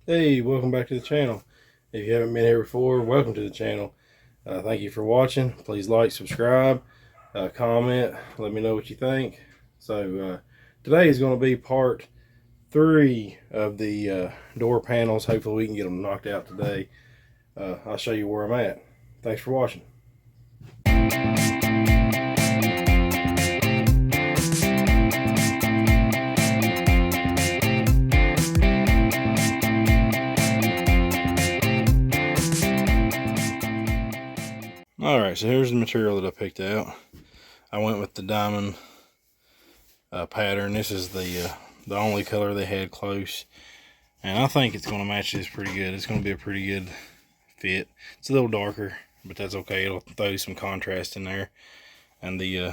Hey, welcome back to the channel. If you haven't been here before, welcome to the channel. Thank you for watching. Please like, subscribe, comment, let me know what you think. Today is going to be part 3 of the door panels. Hopefully we can get them knocked out today. I'll show you where I'm at. Thanks for watching. Alright, so here's the material that I picked out. I went with the diamond pattern. This is the only color they had close. And I think it's going to match this pretty good. It's going to be a pretty good fit. It's a little darker, but that's okay. It'll throw some contrast in there. And the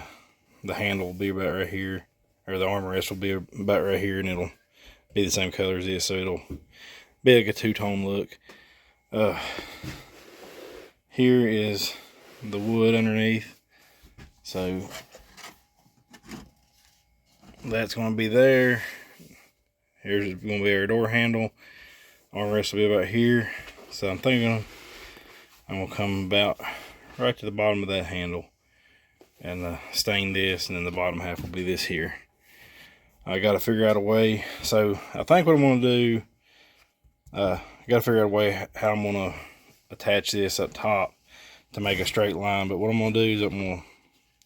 handle will be about right here, or the armrest will be about right here, and it'll be the same color as this, so it'll be like a two-tone look. Here is the wood underneath, so that's going to be there. Here's going to be our door handle. Armrest will be about here, so I'm thinking I'm going to come about right to the bottom of that handle and stain this, and then the bottom half will be this here. I got to figure out a way. So I think what I'm going to do, I got to figure out a way how I'm going to attach this up top to make a straight line. But what I'm going to do is I'm going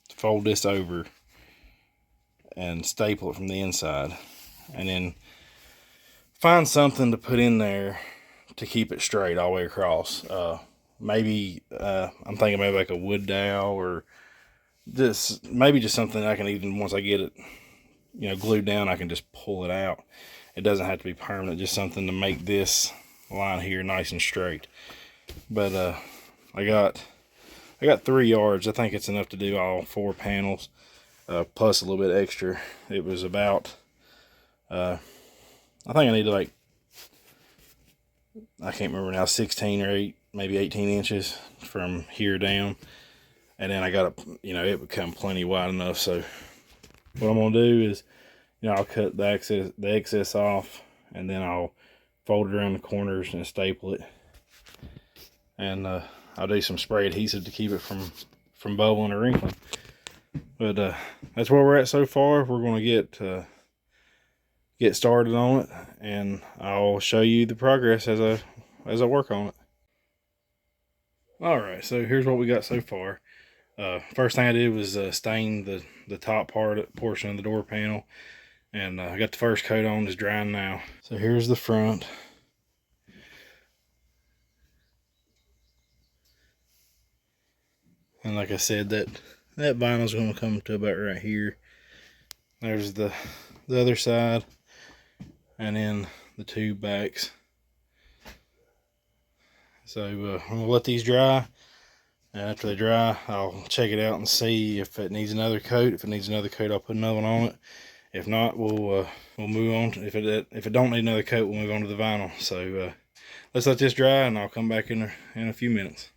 to fold this over and staple it from the inside, and then find something to put in there to keep it straight all the way across. Maybe I'm thinking maybe like a wood dowel, or maybe just something I can, even once I get it glued down, I can just pull it out. It doesn't have to be permanent, just something to make this line here nice and straight. But I got 3 yards. I think it's enough to do all 4 panels, plus a little bit extra. It was about I think I need like, I can't remember now, 16 or maybe 18 inches from here down. And then I got it would come plenty wide enough. So what I'm gonna do is, I'll cut the excess off, and then I'll fold it around the corners and staple it. And I'll do some spray adhesive to keep it from bubbling or wrinkling. But that's where we're at so far. We're gonna get started on it, and I'll show you the progress as I work on it. All right, so here's what we got so far. First thing I did was stain the top portion of the door panel, and I got the first coat on. It's drying now. So here's the front. And like I said, that vinyl's going to come to about right here. There's the other side, and then the 2 backs. So I'm going to let these dry. And after they dry, I'll check it out and see if it needs another coat. If it needs another coat, I'll put another one on it. If not, we'll move on. If it don't need another coat, we'll move on to the vinyl. So let's let this dry, and I'll come back in a few minutes.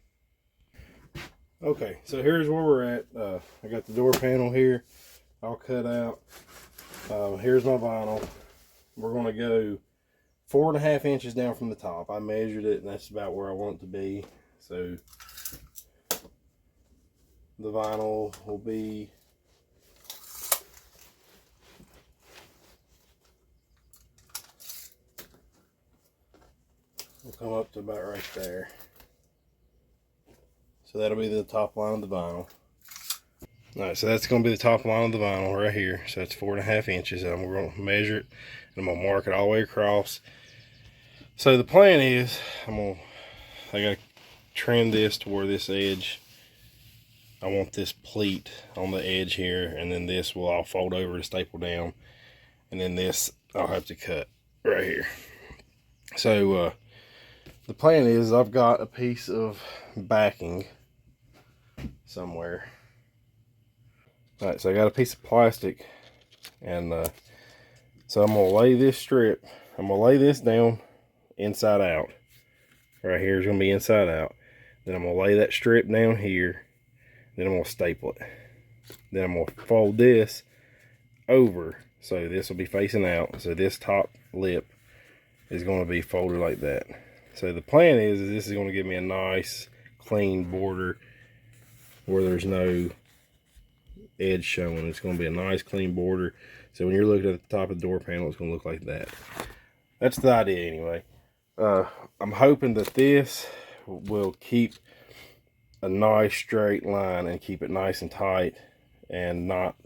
Okay, so here's where we're at. I got the door panel here all cut out. Here's my vinyl. We're going to go 4.5 inches down from the top. I measured it, and that's about where I want it to be. So the vinyl will be come up to about right there. So that'll be the top line of the vinyl. Alright, so that's going to be the top line of the vinyl right here. So that's 4.5 inches. And we're going to measure it, and I'm going to mark it all the way across. So the plan is, I got to trim this to where this edge, I want this pleat on the edge here, and then this will all fold over to staple down, and then this I'll have to cut right here. So the plan is, I've got a piece of backing somewhere. Alright, so I got a piece of plastic, and so I'm going to lay this strip, I'm going to lay this down inside out. Right here is going to be inside out. Then I'm going to lay that strip down here. Then I'm going to staple it. Then I'm going to fold this over, so this will be facing out. So this top lip is going to be folded like that. So the plan is this is going to give me a nice clean border where there's no edge showing. It's going to be a nice clean border. So when you're looking at the top of the door panel, it's going to look like that. That's the idea anyway. I'm hoping that this will keep a nice straight line and keep it nice and tight, and not,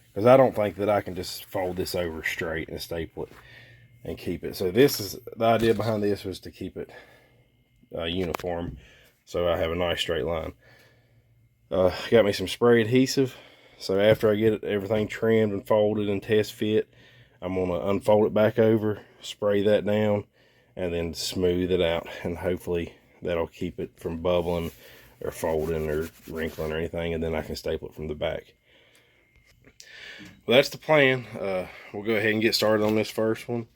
because I don't think that I can just fold this over straight and staple it and keep it. So this is the idea behind this, was to keep it uniform, so I have a nice straight line. Got me some spray adhesive, so after I get everything trimmed and folded and test fit, I'm gonna unfold it back over, spray that down, and then smooth it out, and hopefully that'll keep it from bubbling or folding or wrinkling or anything, and then I can staple it from the back. Well, that's the plan. We'll go ahead and get started on this first one,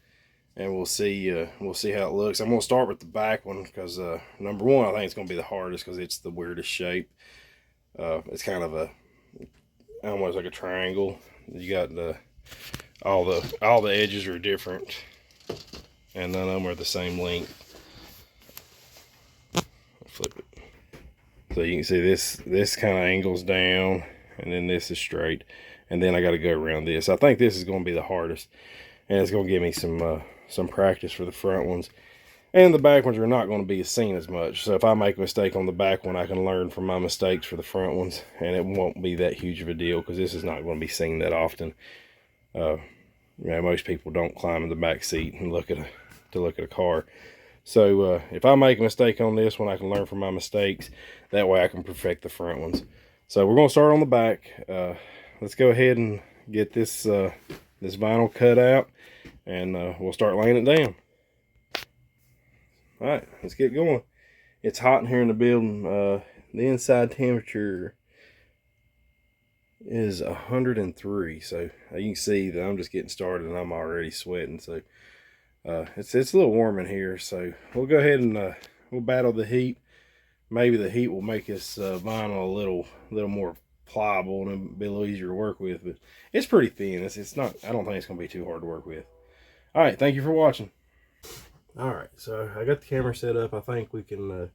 and we'll see how it looks. I'm gonna start with the back one because number one, I think it's gonna be the hardest because it's the weirdest shape. It's kind of almost like a triangle. You got all the edges are different, and none of them are the same length. I'll flip it so you can see this kind of angles down, and then this is straight, and then I got to go around this. I think this is going to be the hardest, and it's going to give me some practice for the front ones, and the back ones are not going to be seen as much. So if I make a mistake on the back one, I can learn from my mistakes for the front ones, and it won't be that huge of a deal because this is not going to be seen that often. You know, most people don't climb in the back seat and look at a car. So if I make a mistake on this one, I can learn from my mistakes. That way I can perfect the front ones. So we're going to start on the back. Let's go ahead and get this this vinyl cut out, and we'll start laying it down. All right, let's get going. It's hot in here in the building. The inside temperature is 103, so you can see that I'm just getting started and I'm already sweating. So it's a little warm in here, so we'll go ahead and we'll battle the heat. Maybe the heat will make this vinyl a little more pliable and be a little easier to work with, but it's pretty thin. It's not, I don't think it's going to be too hard to work with. All right, thank you for watching. All right, so I got the camera set up. I think we can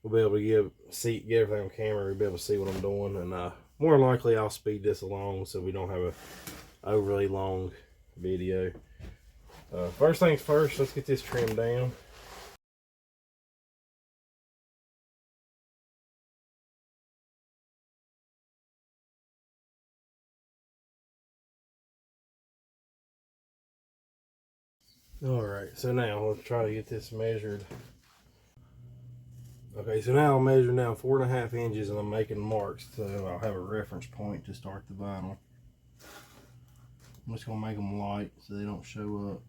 we'll be able to get everything on camera. We'll be able to see what I'm doing, and more likely I'll speed this along so we don't have a overly long video. First things first, let's get this trimmed down. All right, so now let's try to get this measured. Okay, so now I'm measuring down 4.5 inches, and I'm making marks so I'll have a reference point to start the vinyl. I'm just gonna make them light so they don't show up.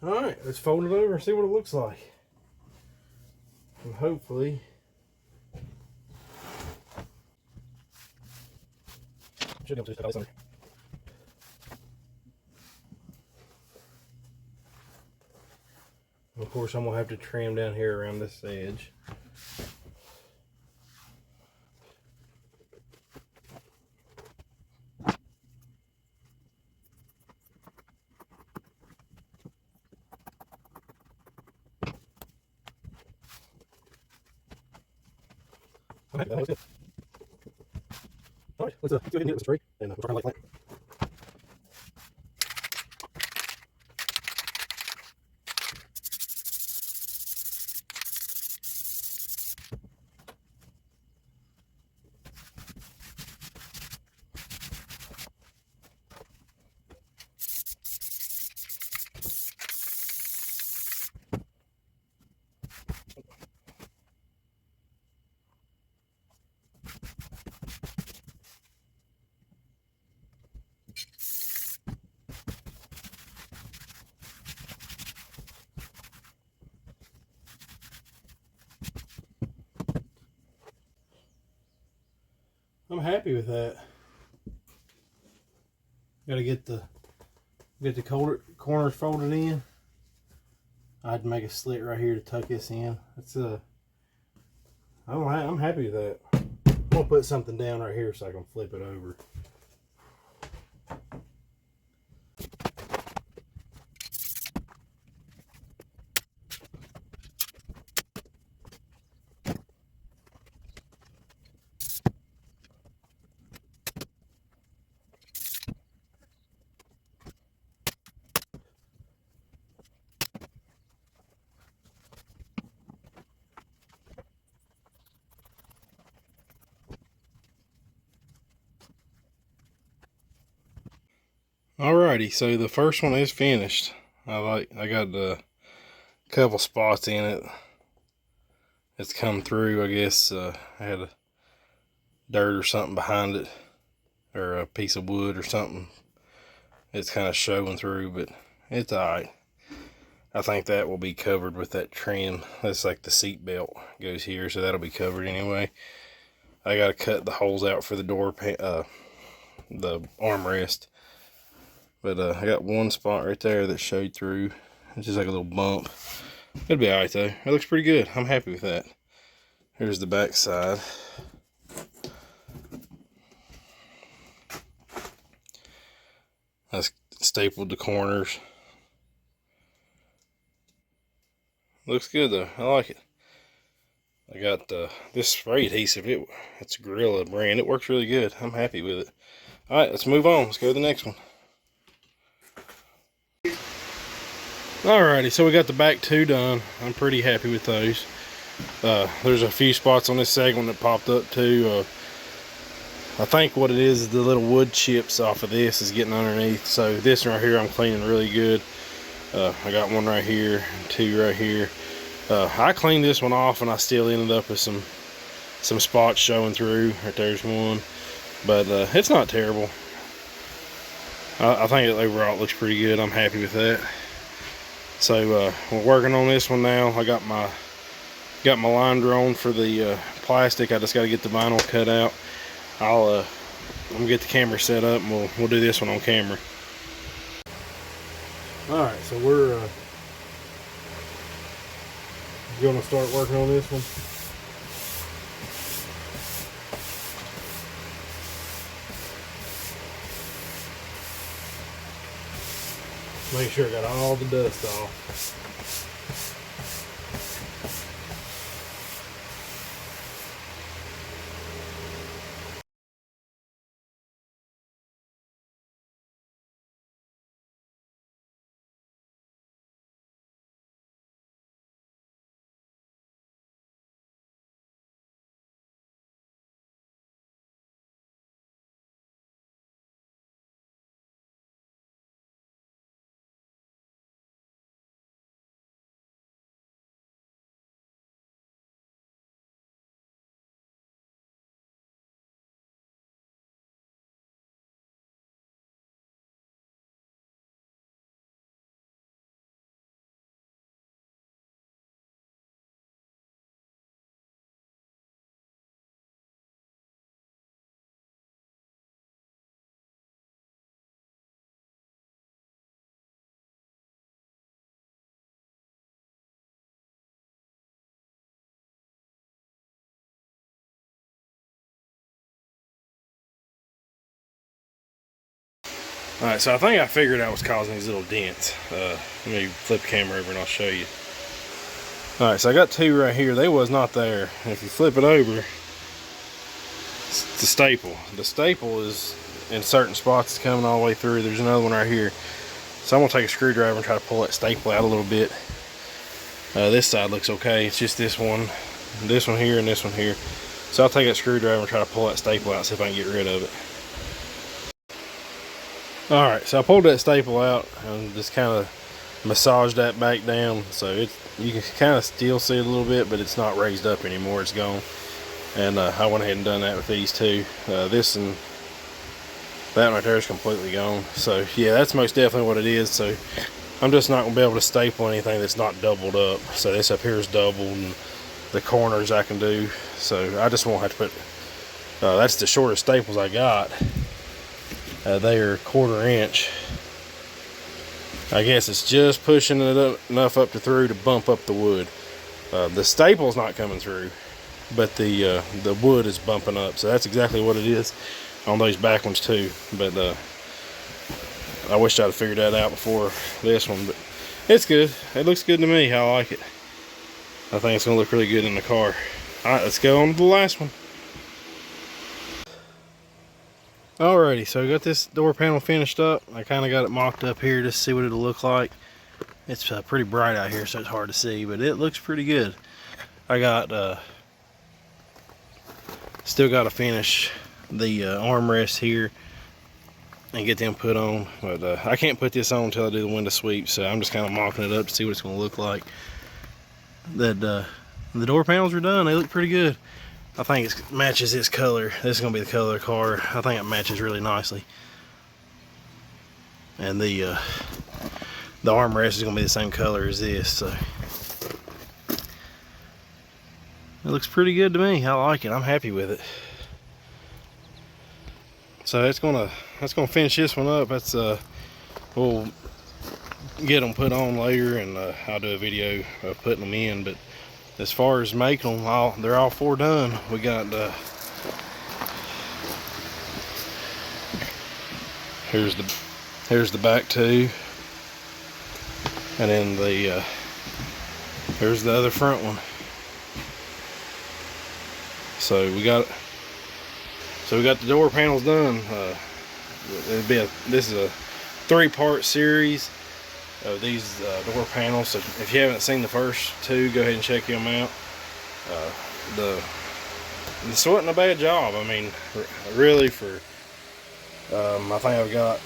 All right, let's fold it over and see what it looks like. And hopefully, should be able to just cut this. Of course, I'm gonna have to trim down here around this edge. Okay, that looks good. All right, let's go ahead and get it with the tray, and we'll try to light that. happy with that. Gotta get the corners folded in. I had to make a slit right here to tuck this in. It's I'm happy with that. I'm gonna put something down right here so I can flip it over. Alrighty, so the first one is finished. I got a couple spots in it. It's come through, I guess. I had a dirt or something behind it, or a piece of wood or something. It's kind of showing through, but it's alright. I think that will be covered with that trim. That's like the seat belt goes here, so that'll be covered anyway. I gotta cut the holes out for the door, the armrest. But I got one spot right there that showed through. It's just like a little bump. It'll be alright though. It looks pretty good. I'm happy with that. Here's the back side. I stapled the corners. Looks good though. I like it. I got this spray adhesive. It's a Gorilla brand. It works really good. I'm happy with it. Alright, let's move on. Let's go to the next one. Alrighty, so we got the back two done. I'm pretty happy with those. There's a few spots on this segment that popped up too. I think what it is the little wood chips off of this is getting underneath. So this right here I'm cleaning really good. I got one right here, two right here. I cleaned this one off and I still ended up with some spots showing through. Right there's one, but it's not terrible. I think overall it looks pretty good. I'm happy with that. So we're working on this one now. I got my line drawn for the plastic. I just got to get the vinyl cut out. I'm gonna get the camera set up and we'll do this one on camera. All right, so we're gonna start working on this one. Make sure I got all the dust off. Alright, so I think I figured out what's causing these little dents. Let me flip the camera over and I'll show you. Alright, so I got two right here. They was not there. And if you flip it over, it's the staple. The staple is in certain spots. It's coming all the way through. There's another one right here. So I'm going to take a screwdriver and try to pull that staple out a little bit. This side looks okay. It's just this one here, and this one here. So I'll take that screwdriver and try to pull that staple out, see if I can get rid of it. Alright, so I pulled that staple out and just kind of massaged that back down. So you can kind of still see it a little bit, but it's not raised up anymore. It's gone. And I went ahead and done that with these two. This and that right there is completely gone. So yeah, that's most definitely what it is. So I'm just not going to be able to staple anything that's not doubled up. So this up here is doubled, and the corners I can do. So I just won't have to put That's the shortest staples I got. They are 1/4 inch. I guess it's just pushing it up, enough up to through to bump up the wood. The staple's not coming through, but the wood is bumping up. So that's exactly what it is on those back ones too. But I wish I'd have figured that out before this one. But it's good. It looks good to me. I like it. I think it's gonna look really good in the car. All right, let's go on to the last one. Alrighty, so I got this door panel finished up. I kind of got it mocked up here just to see what it'll look like. It's pretty bright out here, so it's hard to see, but it looks pretty good. I got still got to finish the armrests here and get them put on, but I can't put this on until I do the window sweep, so I'm just kind of mocking it up to see what it's going to look like. The door panels are done. They look pretty good. I think it matches its color. This is going to be the color of the car. I think it matches really nicely. And the armrest is going to be the same color as this. So it looks pretty good to me. I like it. I'm happy with it. So that's gonna finish this one up. That's we'll get them put on later, and I'll do a video of putting them in. But as far as making them, they're all 4 done. We got here's the back 2, and then here's the other front one. So we got the door panels done. This is a 3-part series of these door panels. So if you haven't seen the first 2, go ahead and check them out. This wasn't a bad job. I mean, really, for I think I've got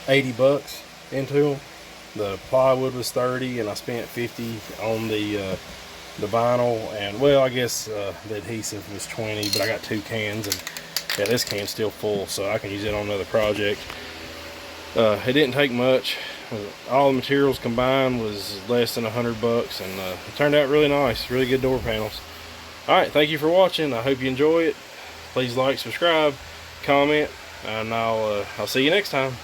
80 bucks into them. The plywood was 30, and I spent 50 on the vinyl, and well, I guess the adhesive was 20, but I got 2 cans, and yeah, this can's still full, so I can use it on another project. It didn't take much. All the materials combined was less than 100 bucks, and it turned out really nice. Really good door panels. Alright, thank you for watching. I hope you enjoy it. Please like, subscribe, comment, and I'll see you next time.